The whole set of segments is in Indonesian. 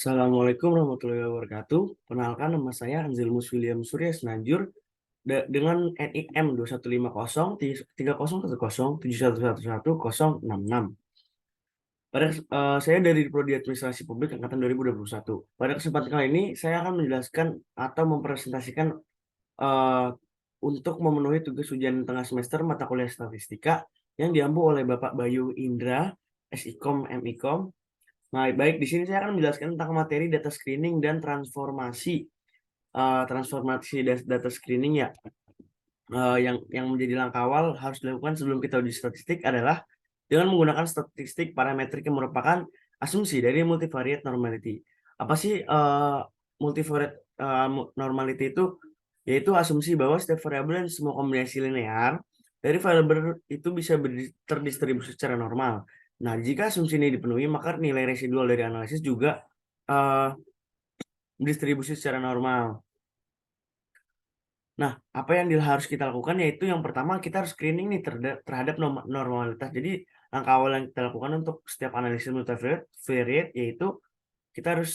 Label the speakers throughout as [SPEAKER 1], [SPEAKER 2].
[SPEAKER 1] Assalamualaikum warahmatullahi wabarakatuh. Perkenalkan nama saya Anzelmus William Surya Senanjur dengan NIM 2150301071117066. Saya dari Prodi Administrasi Publik angkatan 2021. Pada kesempatan kali ini saya akan menjelaskan atau mempresentasikan eh, untuk memenuhi tugas ujian tengah semester mata kuliah statistika yang diampu oleh Bapak Bayu Indra, SIKOM, MIKOM. Nah, baik, di sini saya akan menjelaskan tentang materi data screening dan transformasi data screening ya. Yang menjadi langkah awal harus dilakukan sebelum kita uji statistik adalah dengan menggunakan statistik parametrik yang merupakan asumsi dari multivariate normality. Apa sih multivariate normality itu? Yaitu asumsi bahwa setiap variabel dan semua kombinasi linear dari variabel itu bisa terdistribusi secara normal. Nah, jika asumsi ini dipenuhi, maka nilai residual dari analisis juga uh, distribusi secara normal. Nah, apa yang harus kita lakukan yaitu yang pertama kita harus screening nih terhadap normalitas. Jadi, langkah awal yang kita lakukan untuk setiap analisis multivariate yaitu kita harus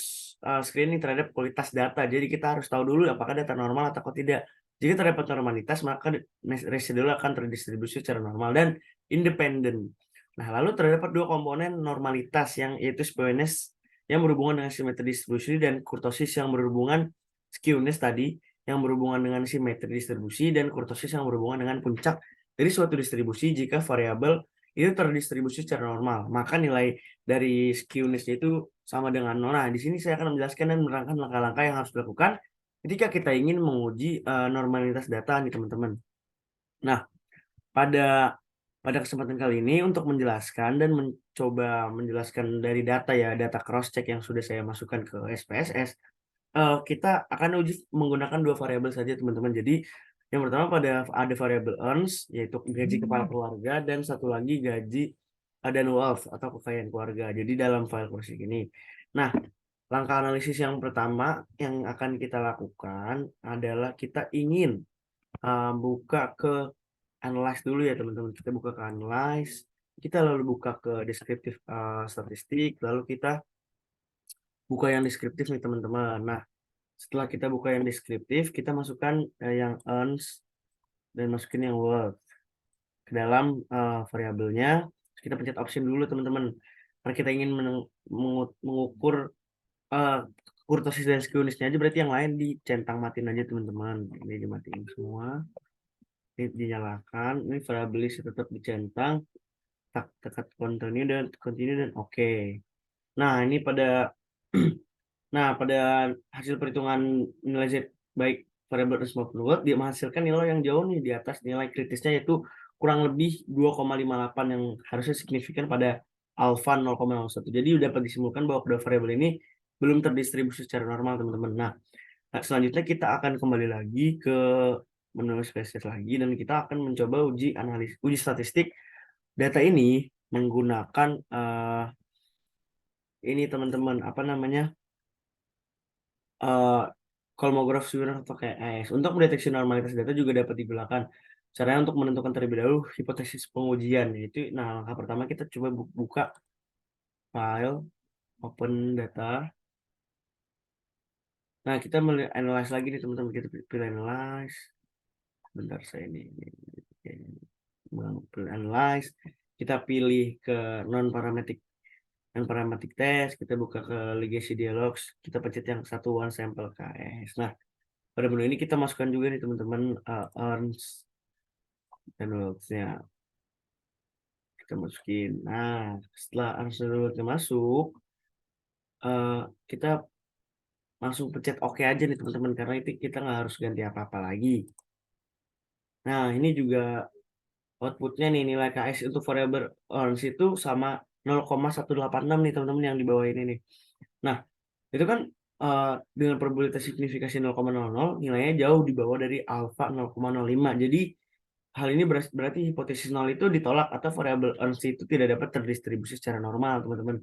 [SPEAKER 1] screening terhadap kualitas data. Jadi, kita harus tahu dulu apakah data normal atau tidak. Jika terdapat normalitas, maka residual akan terdistribusi secara normal dan independen. Nah, lalu terdapat dua komponen normalitas yaitu skewness yang berhubungan dengan simetri distribusi dan kurtosis yang berhubungan skewness tadi yang berhubungan dengan simetri distribusi dan kurtosis yang berhubungan dengan puncak dari suatu distribusi jika variabel itu terdistribusi secara normal. Maka nilai dari skewness itu sama dengan nol. Nah, di sini saya akan menjelaskan dan menerangkan langkah-langkah yang harus dilakukan ketika kita ingin menguji normalitas data nih teman-teman. Nah, pada pada kesempatan kali ini untuk menjelaskan dan mencoba menjelaskan dari data cross check yang sudah saya masukkan ke SPSS, kita akan uji menggunakan dua variabel saja teman-teman. Jadi yang pertama ada variabel earns yaitu gaji kepala keluarga dan satu lagi gaji dan wealth atau kekayaan keluarga. Jadi dalam file kursi ini. Nah, langkah analisis yang pertama yang akan kita lakukan adalah kita ingin buka ke analyze dulu ya teman-teman. Kita buka ke analyze, kita lalu buka ke deskriptif statistik, lalu kita buka yang deskriptif nih teman-teman. Nah, setelah kita buka yang deskriptif, kita masukkan yang earns dan masukin yang worth ke dalam variabelnya. Kita pencet option dulu teman-teman. Karena kita ingin mengukur uh, kurtosis dan skewness-nya aja, berarti yang lain dicentang matiin aja teman-teman. Ini dimatiin semua. Ini dinyalakan. Ini variabelnya tetap dicentang. Tekan continue dan oke. Nah, ini pada Nah, pada hasil perhitungan nilai Z baik variabel earns maupun worth, dia menghasilkan nilai yang jauh nih di atas nilai kritisnya yaitu kurang lebih 2,58 yang harusnya signifikan pada alfa 0,01. Jadi dapat disimpulkan bahwa kedua variabel ini belum terdistribusi secara normal, teman-teman. Nah, selanjutnya kita akan kembali lagi ke menu spesies lagi dan kita akan mencoba uji statistik data ini menggunakan ini teman-teman apa namanya? uh, Kolmograph Smirnov atau KS. Untuk mendeteksi normalitas data juga dapat digunakan. Caranya untuk menentukan terlebih dahulu hipotesis pengujian, yaitu nah langkah pertama kita coba buka file, open data. Nah, kita analyze lagi nih teman-teman, kita pilih analyze. Bentar saya pilih analyze. Kita pilih ke non parametric dan parametric test, kita buka ke legacy dialogs, kita pencet yang satu one sample KS. Nah, pada menu ini kita masukkan juga nih teman-teman earns dan wealth-nya kita masukin. Nah, setelah earns dan wealth-nya masuk, kita langsung pencet oke aja nih teman-teman karena itu kita nggak harus ganti apa-apa lagi. Nah, ini juga outputnya nih nilai KS untuk variabel earns itu sama 0,186 nih teman-teman yang di bawah ini nih. Nah, itu kan dengan probabilitas signifikasi 0,00 nilainya jauh di bawah dari alfa 0,05. Jadi hal ini berarti hipotesis nol itu ditolak atau variabel earns itu tidak dapat terdistribusi secara normal, teman-teman.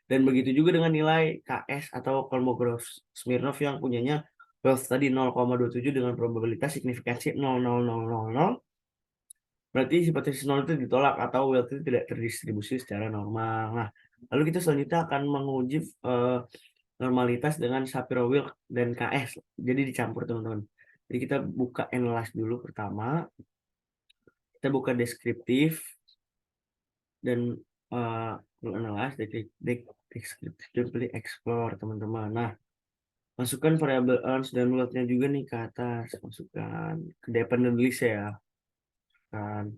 [SPEAKER 1] Dan begitu juga dengan nilai KS atau Kolmogorov-Smirnov yang punyanya wealth tadi 0,27 dengan probabilitas signifikansi 0,0000. Berarti hipotesis nol itu ditolak atau wealth itu tidak terdistribusi secara normal. Nah, lalu kita selanjutnya akan menguji normalitas dengan Shapiro-Wilk dan KS. Jadi dicampur teman-teman. Jadi kita buka analyze dulu pertama. Kita buka deskriptif dan analyze, descriptively explore teman-teman. Nah, masukkan variabel earns dan load-nya juga nih ke atas. Masukkan ke dependent list ya. Kan.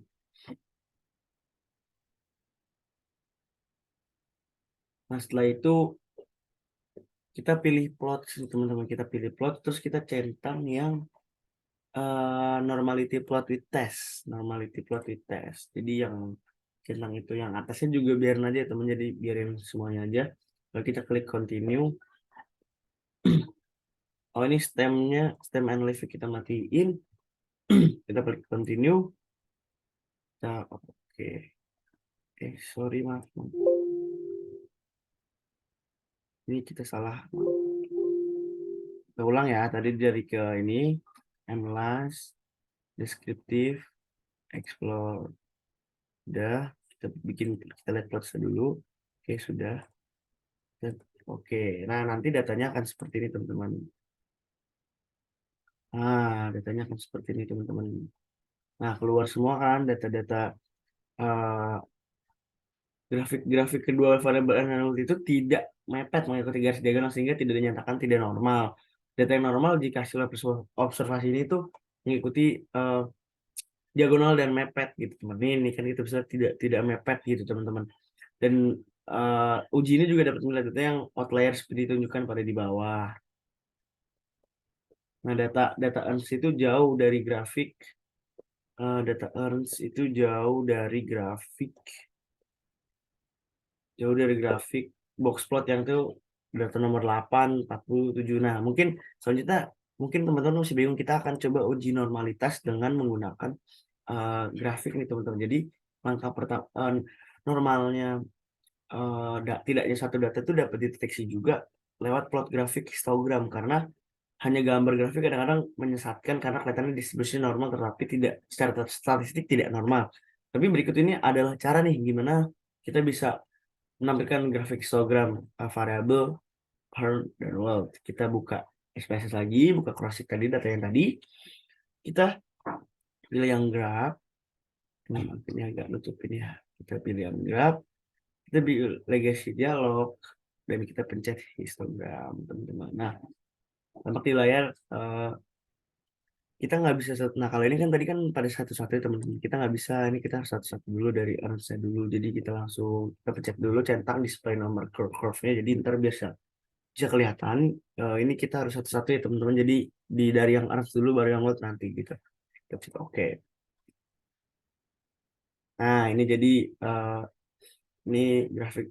[SPEAKER 1] Nah, setelah itu kita pilih plot teman-teman. Kita pilih plot terus kita centang yang normality plot with test. Normality plot with test. Jadi yang centang itu yang atasnya juga biarin aja teman, jadi biarin semuanya aja. Lalu kita klik continue. Oh, ini stem and leaf kita matiin. Kita klik continue. Nah, oke. Sorry maaf. Ini kita salah. Kita ulang ya. Tadi dari ke ini analyze, deskriptif, explore. Udah, kita lihat plot dulu. Oke, sudah. Oke, nah nanti datanya akan seperti ini teman-teman. Datanya akan seperti ini teman-teman. Nah, keluar semua kan data-data grafik kedua variabel analog itu tidak mepet mengikuti garis diagonal sehingga tidak dinyatakan tidak normal. Data yang normal jika hasil observasi ini tuh mengikuti diagonal dan mepet gitu teman. Ini kan itu bisa tidak mepet gitu teman-teman. Dan uji ini juga dapat melihat data yang outlier seperti ditunjukkan pada di bawah. Nah, data earns itu jauh dari grafik. Data earns itu jauh dari grafik box plot yang tuh data nomor 8, 47. Nah, selanjutnya mungkin teman-teman masih bingung, kita akan coba uji normalitas dengan menggunakan grafik nih teman-teman. Jadi langkah pertama normalnya tidaknya satu data itu dapat dideteksi juga lewat plot grafik histogram, karena hanya gambar grafik kadang-kadang menyesatkan karena kelihatannya distribusi normal tetapi tidak secara statistik tidak normal. Tapi berikut ini adalah cara nih gimana kita bisa menampilkan grafik histogram variabel earn dan load. Kita buka SPSS lagi, buka cross tadi data yang tadi. Kita pilih yang graph. Ini agak nutupin ya. Kita pilih yang graph. Kita pilih legacy dialog dan kita pencet histogram teman-teman. Nah, tampak di layar kita nggak bisa nah kalau ini kan tadi kan pada satu-satu ya teman-teman, kita nggak bisa, ini kita harus satu-satu dulu dari earns dulu. Jadi kita langsung kita pencet dulu centang display nomor curve-nya, jadi ntar bisa kelihatan. Ini kita harus satu-satu ya teman-teman, jadi dari yang earns dulu baru yang load nanti gitu. Kita pencet oke. Nah, ini jadi ini grafik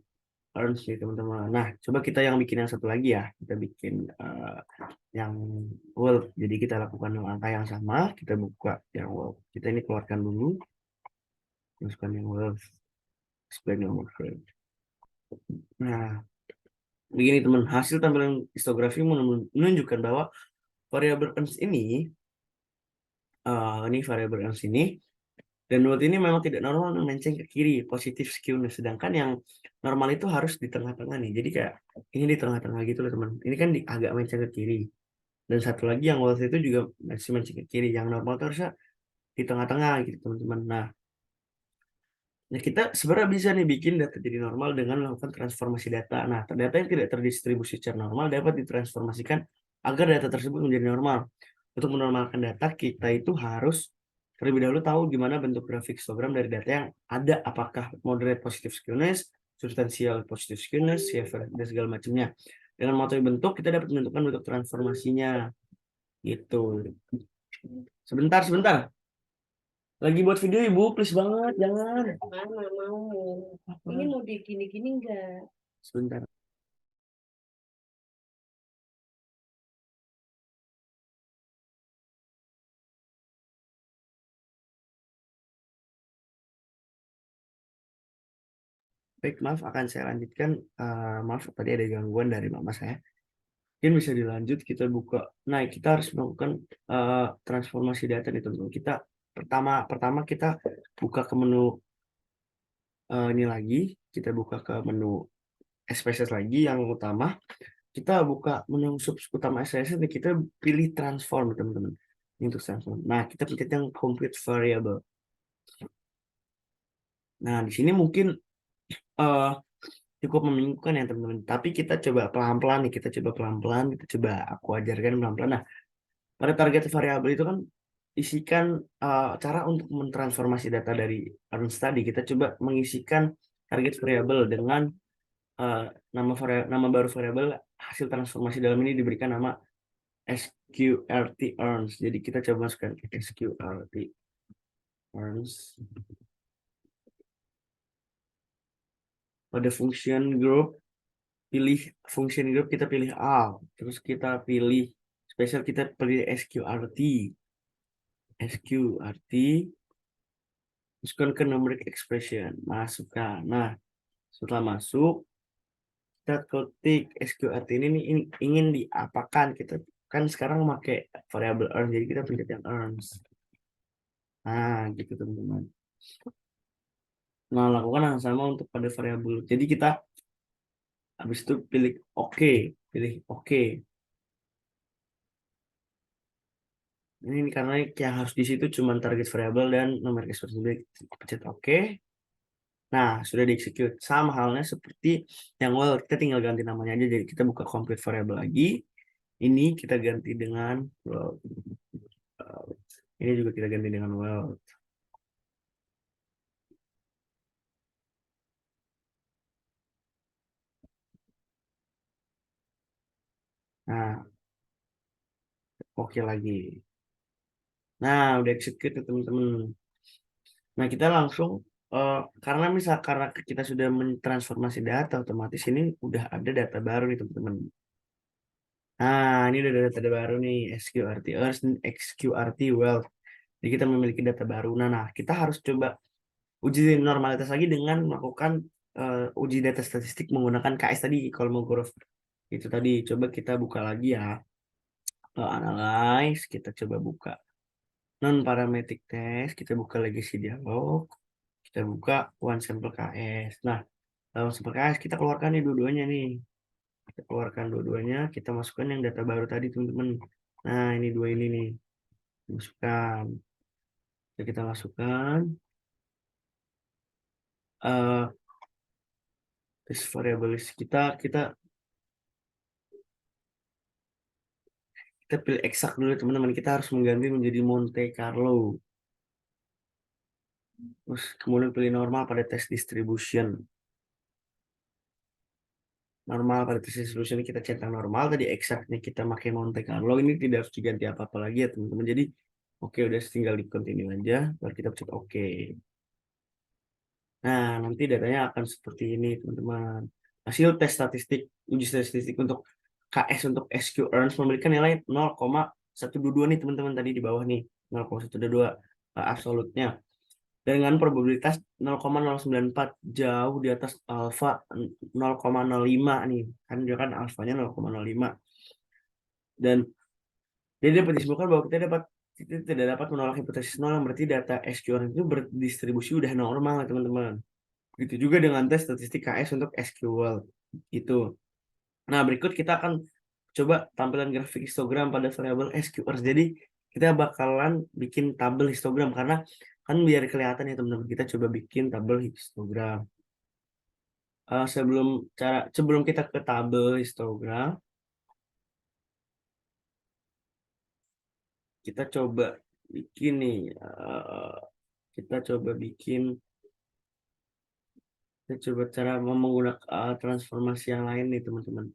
[SPEAKER 1] earns nih teman-teman. Nah, coba kita yang bikin yang satu lagi ya. Kita bikin yang world. Jadi kita lakukan langkah yang sama. Kita buka yang world. Kita ini keluarkan dulu. Masukkan yang world. Explain yang world. Nah, begini teman. Hasil tampilan histografi menunjukkan bahwa variabel earns ini variabel earns ini dan load ini memang tidak normal, melenceng ke kiri, positif skewness. Sedangkan yang normal itu harus di tengah-tengah nih. Jadi kayak ini di tengah-tengah gitu loh teman. Ini kan agak melenceng ke kiri. Dan satu lagi yang load itu juga masih melenceng ke kiri. Yang normal itu harusnya di tengah-tengah gitu teman-teman. Nah, kita sebenarnya bisa nih bikin data jadi normal dengan melakukan transformasi data. Nah, data yang tidak terdistribusi secara normal dapat ditransformasikan agar data tersebut menjadi normal. Untuk menormalkan data, kita itu harus terlebih dahulu tahu gimana bentuk grafik histogram dari data yang ada, apakah moderate positive skewness, substansial positive skewness, severe, dan segala macamnya. Dengan mengetahui bentuk, kita dapat menentukan bentuk transformasinya. Gitu. Sebentar. Lagi buat video ibu, please banget, jangan.
[SPEAKER 2] Mana mau. Ini mau di gini-gini enggak?
[SPEAKER 1] Sebentar. Baik, maaf akan saya lanjutkan. Maaf tadi ada gangguan dari mama saya. Mungkin bisa dilanjut, kita buka. Nah, kita harus melakukan transformasi data nih teman-teman. Kita pertama kita buka ke menu ini lagi. Kita buka ke menu SPSS lagi yang utama. kita buka menu utama SSD, kita pilih transform teman-teman. Ini untuk transform. Nah, kita pencet yang complete variable. Nah, di sini mungkin cukup membingungkan ya teman-teman. Tapi kita coba pelan-pelan nih, kita coba pelan-pelan, kita coba aku ajarkan pelan-pelan. Nah, pada target variabel itu kan isikan cara untuk mentransformasi data dari ARMS tadi. Kita coba mengisikan target variabel dengan uh, nama baru variabel hasil transformasi dalam ini diberikan nama SQRT earns. Jadi kita coba masukkan SQRT earns. Pada function group, pilih function group, kita pilih all. Terus kita pilih spesial, kita pilih SQRT. SQRT. Masukkan ke numeric expression. Masukkan. Nah, setelah masuk, kita ketik SQRT ini ingin diapakan. Kita kan sekarang pakai variabel earn, jadi kita pencet yang earns. Nah, gitu teman-teman. Nah, lakukan yang sama untuk pada variabel. Jadi kita habis itu pilih OK, pilih OK. Ini karena yang harus di situ cuma target variabel dan nomor expression. Pencet OK. Nah, sudah dieksekut. Sama halnya seperti yang well, kita tinggal ganti namanya aja. Jadi kita buka complete variable lagi. Ini kita ganti dengan well. Ini juga kita ganti dengan well. Nah, oke lagi. Nah, udah execute ya, teman-teman. Nah, kita langsung karena kita sudah mentransformasi data, otomatis ini udah ada data baru nih, teman-teman. Nah, ini udah ada data baru nih, SQRT earth dan XQRT wealth. Jadi kita memiliki data baru. Nah, kita harus coba uji normalitas lagi dengan melakukan uji data statistik menggunakan KS tadi, kolom graph itu tadi. Coba kita buka lagi ya. Analyze, kita coba buka non parametric test, kita buka legacy dialog, kita buka one sample KS. Nah, dalam sampel KS kita keluarkan nih dua-duanya nih. Kita keluarkan dua-duanya, kita masukkan yang data baru tadi teman-teman. Nah, ini dua ini nih. Masukkan. Kita masukkan test variable list kita pilih eksak dulu teman-teman. Kita harus mengganti menjadi Monte Carlo. Terus kemudian pilih normal pada test distribution. Normal pada test distribution kita centang normal. Tadi eksaknya kita pakai Monte Carlo. Ini tidak harus diganti apa-apa lagi ya teman-teman. Jadi oke, udah tinggal di continue aja. Baru kita pencet oke. Nah, nanti datanya akan seperti ini teman-teman. Hasil tes statistik, uji statistik untuk KS untuk SQ earns memberikan nilai 0,122 nih teman-teman, tadi di bawah nih 0,122 absolutnya dengan probabilitas 0,094, jauh di atas alfa 0,05 nih, kan dia kan alfanya 0,05. Dan jadi dapat disimpulkan bahwa kita tidak dapat menolak hipotesis nol, yang berarti data SQL itu berdistribusi udah normal teman-teman. Begitu juga dengan tes statistik KS untuk SQL itu. Nah, berikut kita akan coba tampilan grafik histogram pada variabel SQL. Jadi kita bakalan bikin tabel histogram, karena kan biar kelihatan ya teman-teman. Kita coba bikin tabel histogram. Sebelum kita ke tabel histogram, kita coba bikin nih. Kita coba bikin. Kita coba cara menggunakan transformasi yang lain nih teman-teman.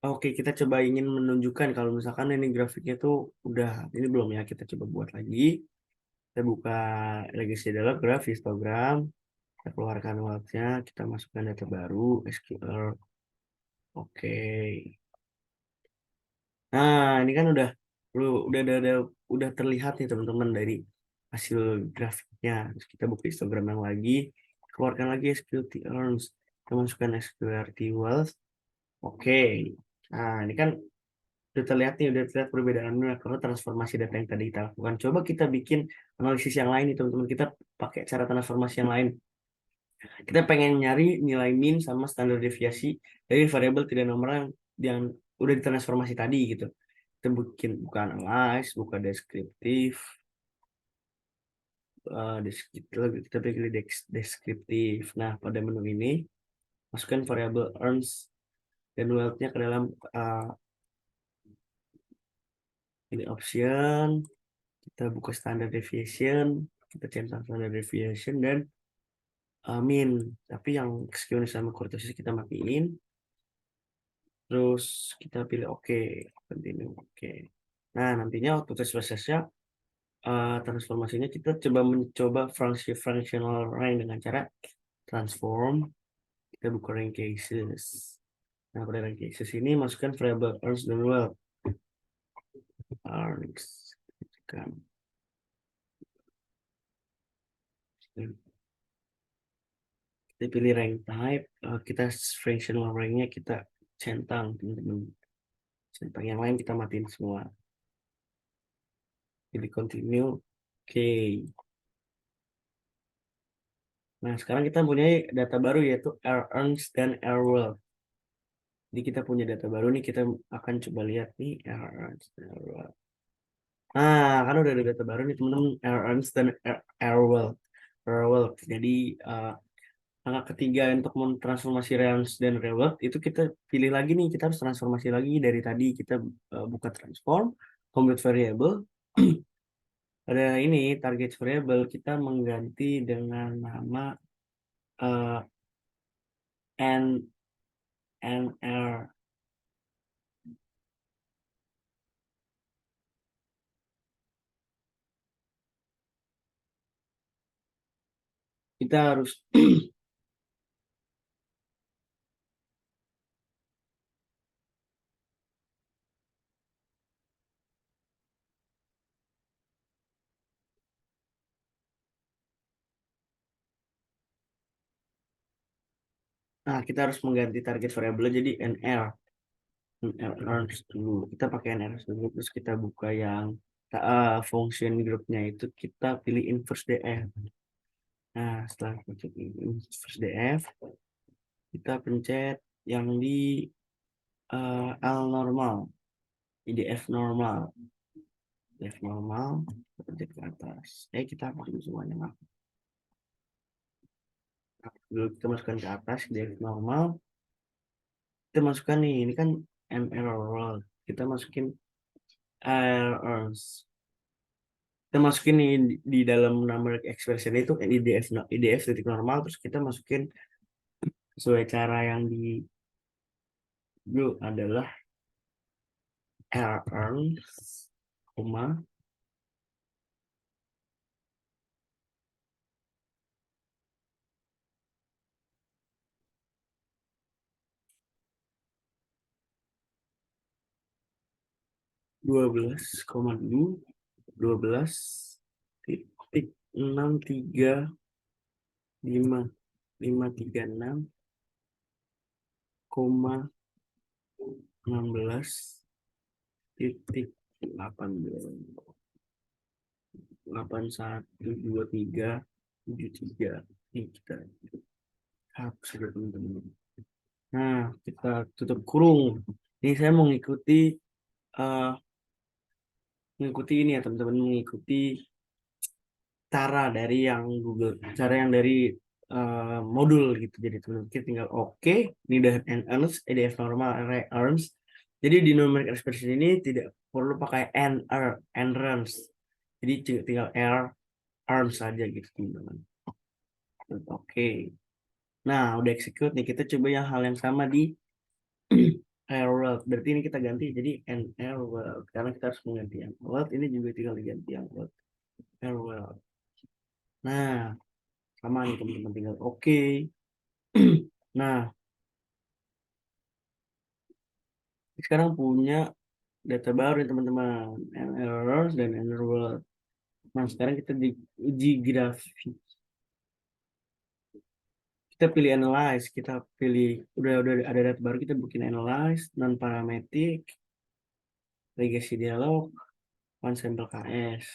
[SPEAKER 1] Oke, kita coba ingin menunjukkan kalau misalkan ini grafiknya tuh udah, ini belum ya, kita coba buat lagi. Kita buka legacy adalah graf histogram, kita keluarkan wordnya, kita masukkan data baru, SQL. Oke. Nah, ini kan udah terlihat nih teman-teman dari hasil grafiknya. Terus kita buka histogram yang lagi, keluarkan lagi SQLT earns, kita masukkan SQLT wealth. Oke. Nah, ini kan Udah terlihat nih, udah terlihat perbedaannya karena transformasi data yang tadi kita lakukan. Coba kita bikin analisis yang lain nih teman-teman. Kita pakai cara transformasi yang lain. Kita pengen nyari nilai min sama standar deviasi dari variabel tidak normal yang udah ditransformasi tadi gitu. Kita bikin buka analyze, buka deskriptif, kita pilih deskriptif. Nah, pada menu ini masukkan variabel earns dan wealth-nya ke dalam ini option. Kita buka standard deviation, kita centang standard deviation dan min. Tapi yang skewness sama kurtosis kita matiin. Terus kita pilih oke, continue oke. Nah, nantinya waktu tes prosesnya transformasinya kita mencoba functional rank dengan cara transform. Kita buka rank cases. Nah, pada rank cases ini masukkan variable earns dan wealth. Earns. Kan. Kita pilih rank type, kita functional rank-nya kita centang, teman-teman. Centang yang lain kita matiin semua. Pilih continue, oke. Nah, sekarang kita punya data baru yaitu R earns dan R wealth. Jadi kita punya data baru nih, kita akan coba lihat nih R earns dan R wealth. Nah, kan udah ada data baru nih teman-teman, R earns dan R wealth. R wealth. Jadi langkah ketiga untuk mentransformasi realms dan real world itu kita pilih lagi nih, kita harus transformasi lagi dari tadi. Kita buka transform, complete variable. Ada ini target variable, kita mengganti dengan nama NR. Kita harus nah, kita harus mengganti target variable jadi NR. NR dulu. Kita pakai NR dulu, terus kita buka yang function groupnya itu kita pilih inverse DF. Nah, setelah pencet inverse DF, kita pencet yang di L normal, IDF normal, IDF normal, kita pencet ke atas. Kita hapus dulu semuanya, maaf. Dulu kita masukkan ke atas IDF normal. Kita masukkan nih, ini kan ML world. Kita masukin errors. Kita masukin nih di dalam numeric expression itu IDF titik normal, terus kita masukin sesuai cara yang di dulu adalah errors, koma 12,536,123 ini kita hapus saja teman-teman. Nah, kita tutup kurung. Ini saya mengikuti ini ya teman-teman, mengikuti cara dari yang Google, cara yang dari modul gitu. Jadi teman-teman kita tinggal oke, ini udah earns, EDF normal, array earns. Jadi di numeric expression ini tidak perlu pakai and runs. Jadi tinggal earns saja gitu teman-teman. Oke. Nah, udah execute nih. Kita coba yang hal yang sama di air world. Berarti ini kita ganti jadi air world. Karena kita harus mengganti yang world. Ini juga tinggal diganti yang world. Air world. Nah, sama nih teman-teman, tinggal oke. Nah, sekarang punya data baru nih teman-teman. Errors dan error world. Nah, sekarang kita diuji grafik. Kita pilih analyze, kita pilih udah ada data baru, kita bikin analyze non parametric. legacy dialog, one sampel KS.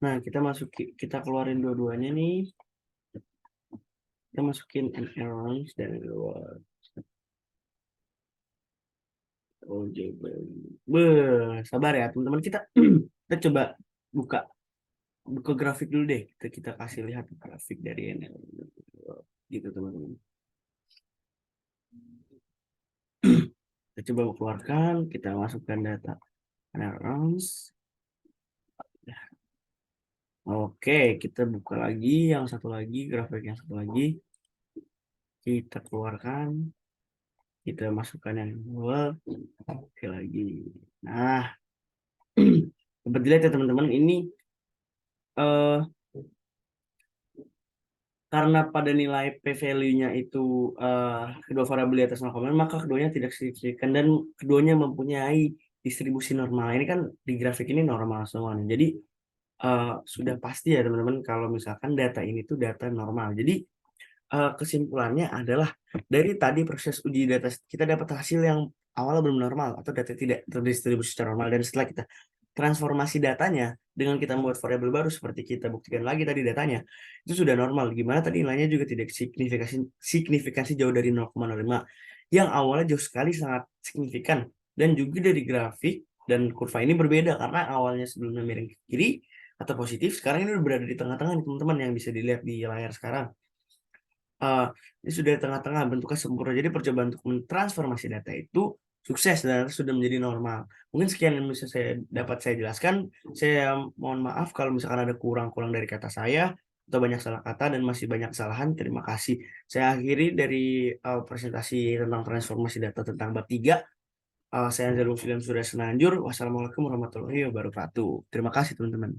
[SPEAKER 1] Nah, kita keluarin dua-duanya nih. Kita masukin an errors dan reward. OJB. Sabar ya teman-teman, kita coba buka grafik dulu deh. Kita kasih lihat grafik dari NL gitu teman-teman. Kita coba keluarkan, kita masukkan data errors. Oke, kita buka lagi yang satu lagi, grafik yang satu lagi. Kita keluarkan, kita masukkan yang dua. Oke lagi. Nah, dapat dilihat ya teman-teman, ini karena pada nilai p-value-nya itu kedua variabel di atas 0, maka keduanya tidak signifikan dan keduanya mempunyai distribusi normal. Ini kan di grafik ini normal semua nih. Jadi sudah pasti ya teman-teman kalau misalkan data ini tuh data normal. Jadi kesimpulannya adalah dari tadi proses uji data kita dapat hasil yang awalnya belum normal atau data tidak terdistribusi secara normal, dan setelah kita transformasi datanya dengan kita membuat variabel baru seperti kita buktikan lagi tadi datanya itu sudah normal. Gimana tadi nilainya juga tidak signifikansi jauh dari 0,05 yang awalnya jauh sekali sangat signifikan, dan juga dari grafik dan kurva ini berbeda karena awalnya sebelumnya miring ke kiri atau positif, sekarang ini udah berada di tengah-tengah nih teman-teman yang bisa dilihat di layar sekarang. Ini sudah di tengah-tengah, bentuknya sempurna. Jadi percobaan untuk mentransformasi data itu sukses dan sudah menjadi normal. Mungkin sekian yang bisa dapat saya jelaskan. Saya mohon maaf kalau misalkan ada kurang-kurang dari kata saya atau banyak salah kata dan masih banyak kesalahan. Terima kasih. Saya akhiri dari presentasi tentang transformasi data tentang bab 3. Saya Anzalul Filan Surya Senanjur. Wassalamualaikum warahmatullahi wabarakatuh. Terima kasih teman-teman.